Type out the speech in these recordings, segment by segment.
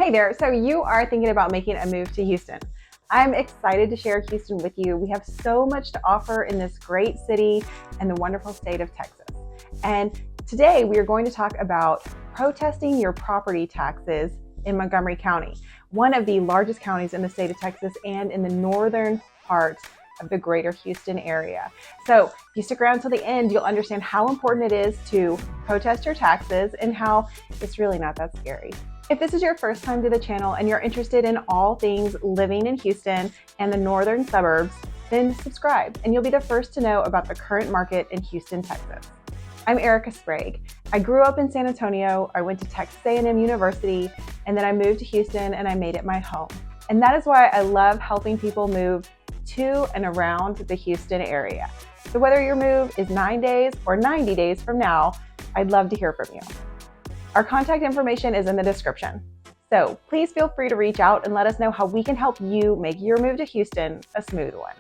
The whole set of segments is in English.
Hey there, so you are thinking about making a move to Houston. I'm excited to share Houston with you. We have so much to offer in this great city and the wonderful state of Texas. And today we are going to talk about protesting your property taxes in Montgomery County, one of the largest counties in the state of Texas and in the northern part of the greater Houston area. So if you stick around till the end, you'll understand how important it is to protest your taxes and how it's really not that scary. If this is your first time to the channel and you're interested in all things living in Houston and the northern suburbs, then subscribe and you'll be the first to know about the current market in Houston, Texas. I'm Erica Sprague. I grew up in San Antonio, I went to Texas A&M University, and then I moved to Houston and I made it my home. And that is why I love helping people move to and around the Houston area. So whether your move is 9 days or 90 days from now, I'd love to hear from you. Our contact information is in the description. So please feel free to reach out and let us know how we can help you make your move to Houston a smooth one.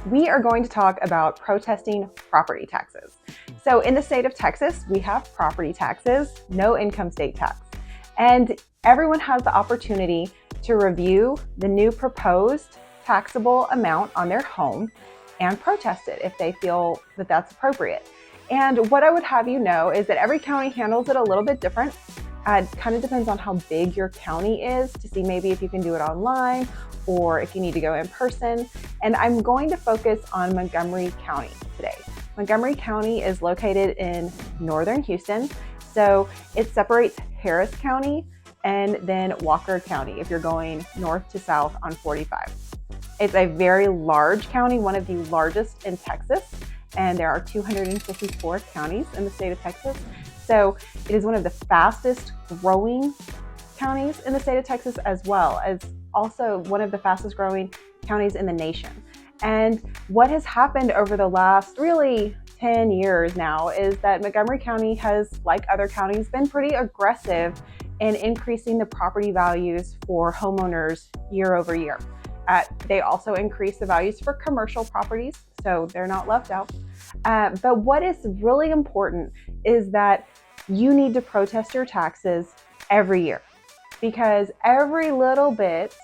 We are going to talk about protesting property taxes. So in the state of Texas, we have property taxes, no income state tax. And everyone has the opportunity to review the new proposed taxable amount on their home and protest it if they feel that that's appropriate. And what I would have you know is that every county handles it a little bit different. It kind of depends on how big your county is to see maybe if you can do it online or if you need to go in person. And I'm going to focus on Montgomery County today. Montgomery County is located in northern Houston. So it separates Harris County and then Walker County if you're going north to south on 45. It's a very large county, one of the largest in Texas. And there are 254 counties in the state of Texas. So it is one of the fastest growing counties in the state of Texas, as well as also one of the fastest growing counties in the nation. And what has happened over the last really 10 years now is that Montgomery County has, like other counties, been pretty aggressive in increasing the property values for homeowners year over year. They also increase the values for commercial properties, so they're not left out. But what is really important is that you need to protest your taxes every year, because every little bit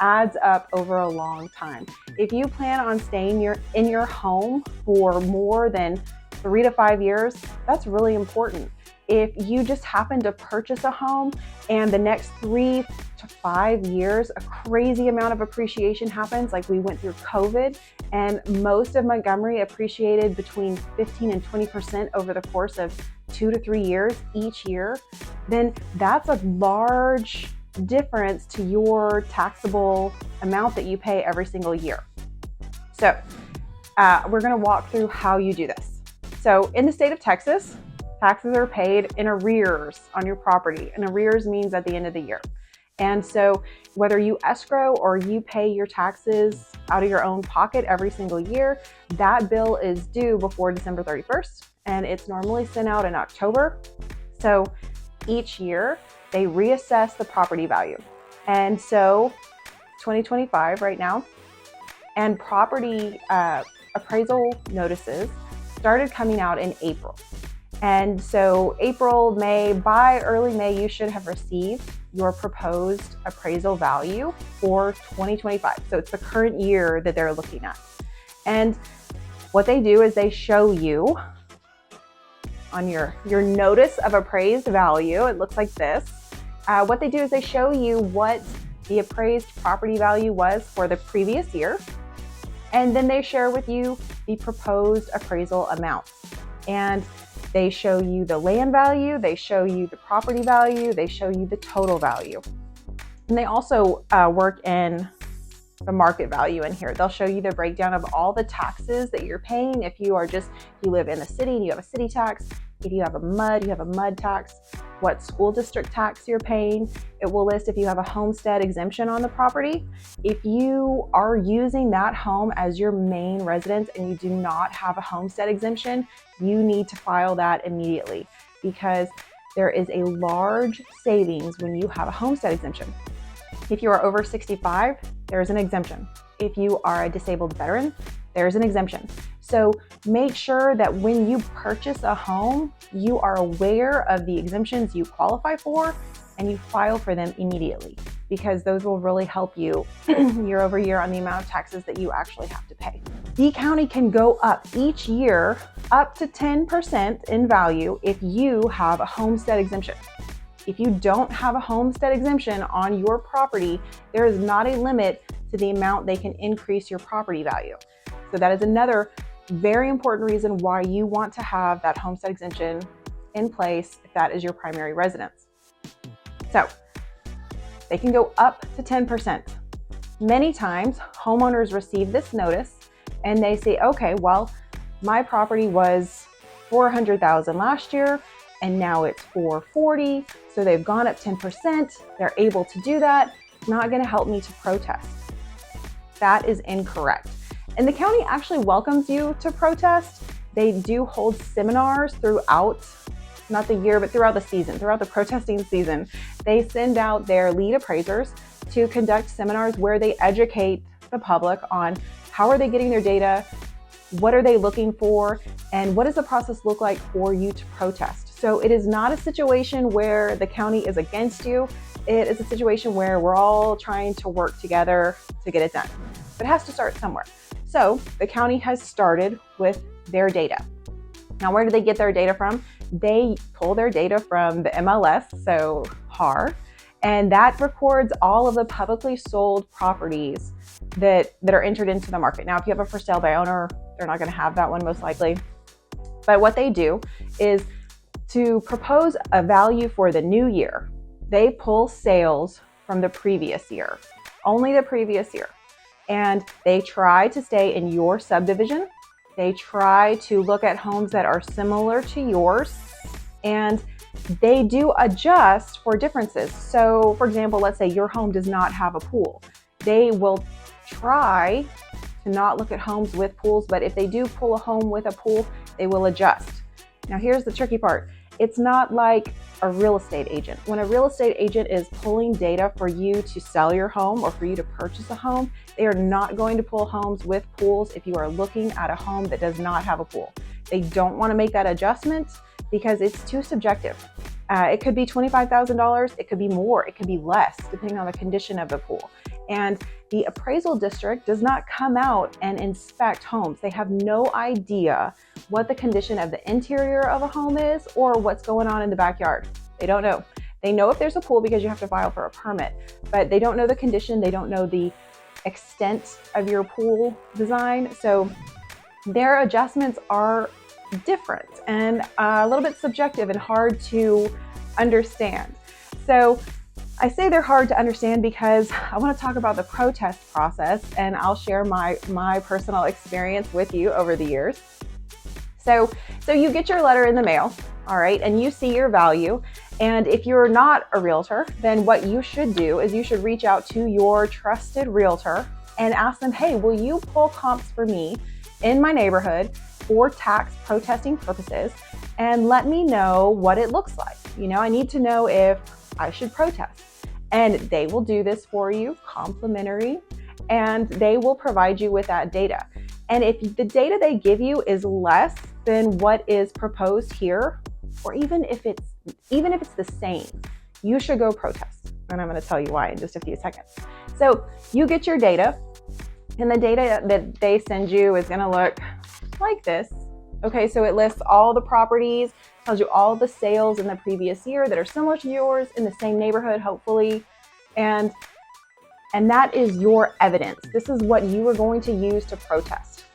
adds up over a long time. If you plan on staying in your home for more than 3 to 5 years, that's really important. If you just happen to purchase a home and the next 3 to 5 years, a crazy amount of appreciation happens, like we went through COVID, and most of Montgomery appreciated between 15 and 20% over the course of 2 to 3 years each year, then that's a large difference to your taxable amount that you pay every single year. So we're going to walk through how you do this. So in the state of Texas, taxes are paid in arrears on your property, and arrears means at the end of the year. And so whether you escrow or you pay your taxes out of your own pocket every single year, that bill is due before December 31st, and it's normally sent out in October. So each year they reassess the property value. And so 2025 right now, and property appraisal notices started coming out in April. And so April, May, by early May, you should have received your proposed appraisal value for 2025. So it's the current year that they're looking at. And what they do is they show you on your notice of appraised value, it looks like this. What they do is they show you what the appraised property value was for the previous year. And then they share with you the proposed appraisal amount. And they show you the land value, they show you the property value, they show you the total value. And they also work in the market value in here. They'll show you the breakdown of all the taxes that you're paying. If you live in the city and you have a city tax, if you have a MUD, you have a MUD tax, what school district tax you're paying. It will list if you have a homestead exemption on the property. If you are using that home as your main residence and you do not have a homestead exemption, you need to file that immediately, because there is a large savings when you have a homestead exemption. If you are over 65, there is an exemption. If you are a disabled veteran, there's an exemption. So make sure that when you purchase a home, you are aware of the exemptions you qualify for and you file for them immediately, because those will really help you year over year on the amount of taxes that you actually have to pay. The county can go up each year up to 10% in value if you have a homestead exemption. If you don't have a homestead exemption on your property, there is not a limit to the amount they can increase your property value. So that is another very important reason why you want to have that homestead exemption in place if that is your primary residence. So they can go up to 10%. Many times homeowners receive this notice and they say, okay, well, my property was $400,000 last year and now it's $440,000. So they've gone up 10%. They're able to do that. It's not going to help me to protest. That is incorrect. And the county actually welcomes you to protest. They do hold seminars throughout, not the year, but throughout the season, throughout the protesting season. They send out their lead appraisers to conduct seminars where they educate the public on how are they getting their data, what are they looking for, and what does the process look like for you to protest. So it is not a situation where the county is against you. It is a situation where we're all trying to work together to get it done. But it has to start somewhere. So the county has started with their data. Now, where do they get their data from? They pull their data from the MLS, so HAR, and that records all of the publicly sold properties that are entered into the market. Now, if you have a for sale by owner, they're not going to have that one most likely. But what they do is to propose a value for the new year. They pull sales from the previous year, only the previous year. And they try to stay in your subdivision. They try to look at homes that are similar to yours, and they do adjust for differences. So for example, let's say your home does not have a pool. They will try to not look at homes with pools, but if they do pull a home with a pool, they will adjust. Now here's the tricky part. It's not like a real estate agent. When a real estate agent is pulling data for you to sell your home or for you to purchase a home, they are not going to pull homes with pools if you are looking at a home that does not have a pool. They don't want to make that adjustment because it's too subjective. It could be $25,000, it could be more, it could be less, depending on the condition of the pool. And the appraisal district does not come out and inspect homes. They have no idea what the condition of the interior of a home is or what's going on in the backyard. They don't know. They know if there's a pool because you have to file for a permit, but they don't know the condition. They don't know the extent of your pool design. So their adjustments are different and a little bit subjective and hard to understand. So I say they're hard to understand because I want to talk about the protest process, and I'll share my personal experience with you over the years. So you get your letter in the mail, all right, and you see your value. And if you're not a realtor, then what you should do is you should reach out to your trusted realtor and ask them, hey, will you pull comps for me in my neighborhood for tax protesting purposes, and let me know what it looks like. You know, I need to know if I should protest. And they will do this for you complimentary, and they will provide you with that data. And if the data they give you is less than what is proposed here, or even if it's the same, you should go protest. And I'm going to tell you why in just a few seconds. So you get your data, and the data that they send you is going to look like this. Okay, so it lists all the properties, tells you all the sales in the previous year that are similar to yours in the same neighborhood, hopefully. And that is your evidence. This is what you are going to use to protest.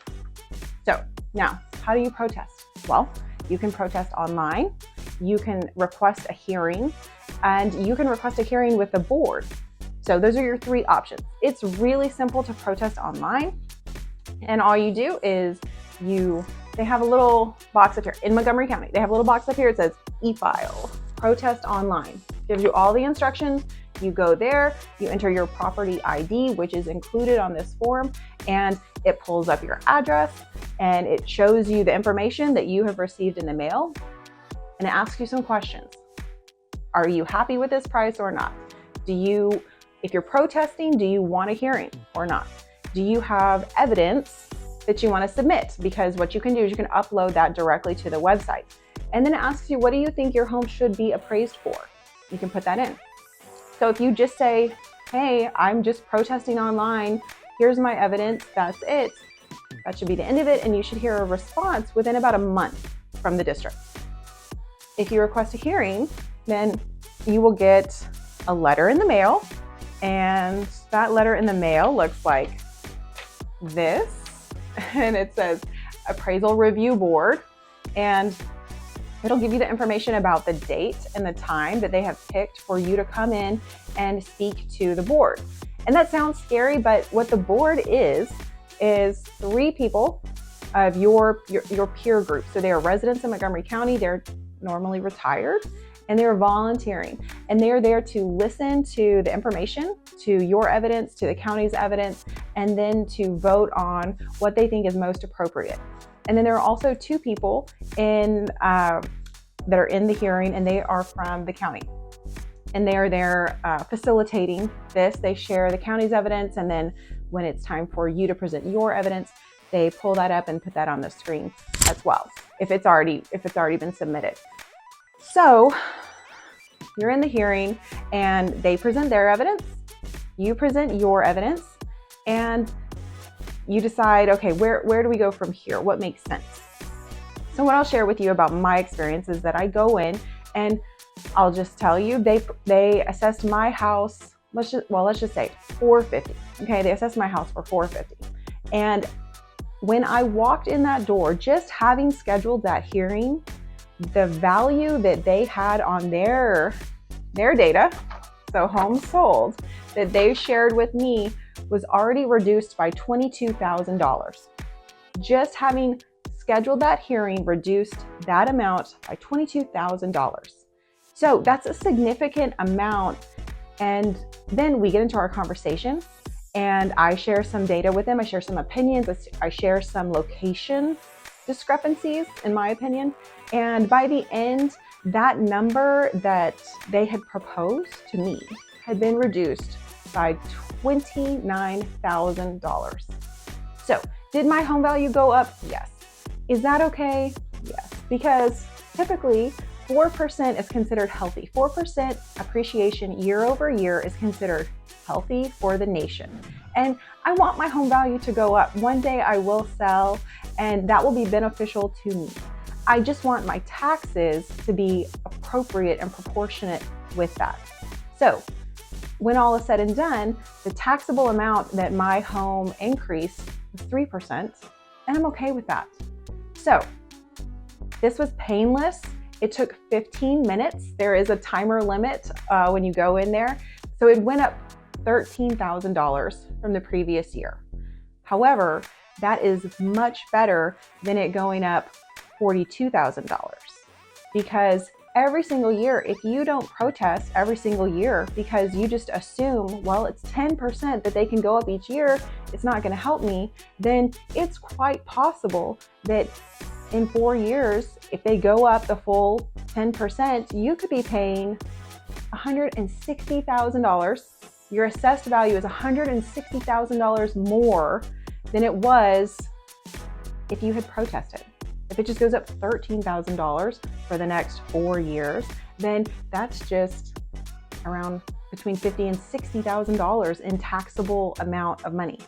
So now, how do you protest? Well, you can protest online, you can request a hearing, and you can request a hearing with the board. So those are your three options. It's really simple to protest online. And all you do is they have a little box up here in Montgomery County. They have a little box up here. It says e-file, protest online. Gives you all the instructions. You go there, you enter your property ID, which is included on this form, and it pulls up your address and it shows you the information that you have received in the mail, and it asks you some questions. Are you happy with this price or not? If you're protesting, do you want a hearing or not? Do you have evidence that you want to submit? Because what you can do is you can upload that directly to the website. And then it asks you, what do you think your home should be appraised for? You can put that in. So if you just say, hey, I'm just protesting online, here's my evidence, that's it, that should be the end of it, and you should hear a response within about a month from the district. If you request a hearing, then you will get a letter in the mail, and that letter in the mail looks like this, and it says Appraisal Review Board, and it'll give you the information about the date and the time that they have picked for you to come in and speak to the board. And that sounds scary, but what the board is 3 people of your peer group. So they are residents in Montgomery County, they're normally retired, and they're volunteering. And they're there to listen to the information, to your evidence, to the county's evidence, and then to vote on what they think is most appropriate. And then there are also 2 people that are in the hearing, and they are from the county. And they are there facilitating this. They share the county's evidence, and then when it's time for you to present your evidence, they pull that up and put that on the screen as well, if it's already been submitted. So you're in the hearing, and they present their evidence, you present your evidence, and you decide, okay, where do we go from here? What makes sense? So what I'll share with you about my experience is that I go in, and I'll just tell you, they assessed my house, let's just say $450. Okay, they assessed my house for $450. And when I walked in that door, just having scheduled that hearing, the value that they had on their data, so homes sold, that they shared with me was already reduced by $22,000. Just having scheduled that hearing reduced that amount by $22,000. So that's a significant amount. And then we get into our conversation, and I share some data with them. I share some opinions. I share some location discrepancies, in my opinion. And by the end, that number that they had proposed to me had been reduced by $29,000. So did my home value go up? Yes. Is that okay? Yes. Because typically 4% is considered healthy. 4% appreciation year over year is considered healthy for the nation. And I want my home value to go up. One day I will sell, and that will be beneficial to me. I just want my taxes to be appropriate and proportionate with that. So when all is said and done, the taxable amount that my home increased was 3%, and I'm okay with that. So this was painless. It took 15 minutes. There is a timer limit when you go in there. So it went up $13,000 from the previous year. However, that is much better than it going up $42,000, because every single year, if you don't protest every single year because you just assume, well, it's 10% that they can go up each year, it's not going to help me, then it's quite possible that in 4 years, if they go up the full 10%, you could be paying $160,000. Your assessed value is $160,000 more than it was if you had protested. If it just goes up $13,000 for the next 4 years, then that's just around between $50,000 and $60,000 in taxable amount of money.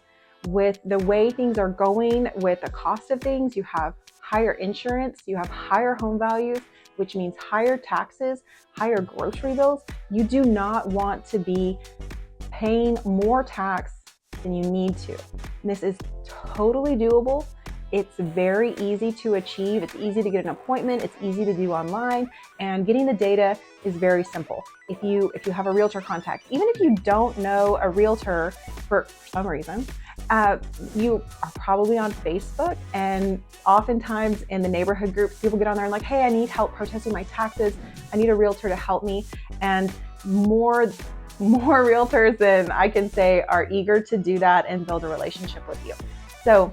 With the way things are going, with the cost of things, you have higher insurance, you have higher home values, which means higher taxes, higher grocery bills. You do not want to be paying more tax than you need to. And this is totally doable. It's very easy to achieve. It's easy to get an appointment. It's easy to do online, and getting the data is very simple. If you have a realtor contact, even if you don't know a realtor for some reason, you are probably on Facebook, and oftentimes in the neighborhood groups, people get on there and like, hey, I need help protesting my taxes. I need a realtor to help me. And more realtors than I can say are eager to do that and build a relationship with you. So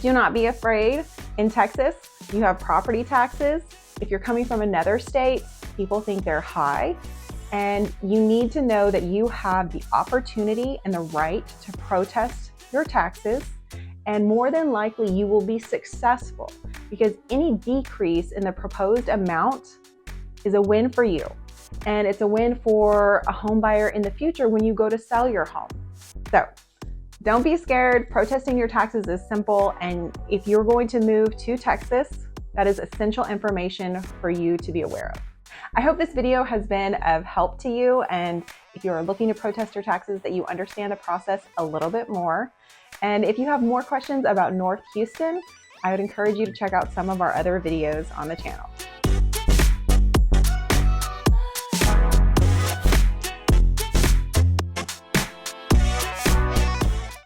do not be afraid. In Texas, you have property taxes. If you're coming from another state, people think they're high. And you need to know that you have the opportunity and the right to protest your taxes. And more than likely, you will be successful, because any decrease in the proposed amount is a win for you. and it's a win for a home buyer in the future when you go to sell your home. So don't be scared. Protesting your taxes is simple, and if you're going to move to Texas, that is essential information for you to be aware of. I hope this video has been of help to you, and if you're looking to protest your taxes, that you understand the process a little bit more. And if you have more questions about North Houston, I would encourage you to check out some of our other videos on the channel.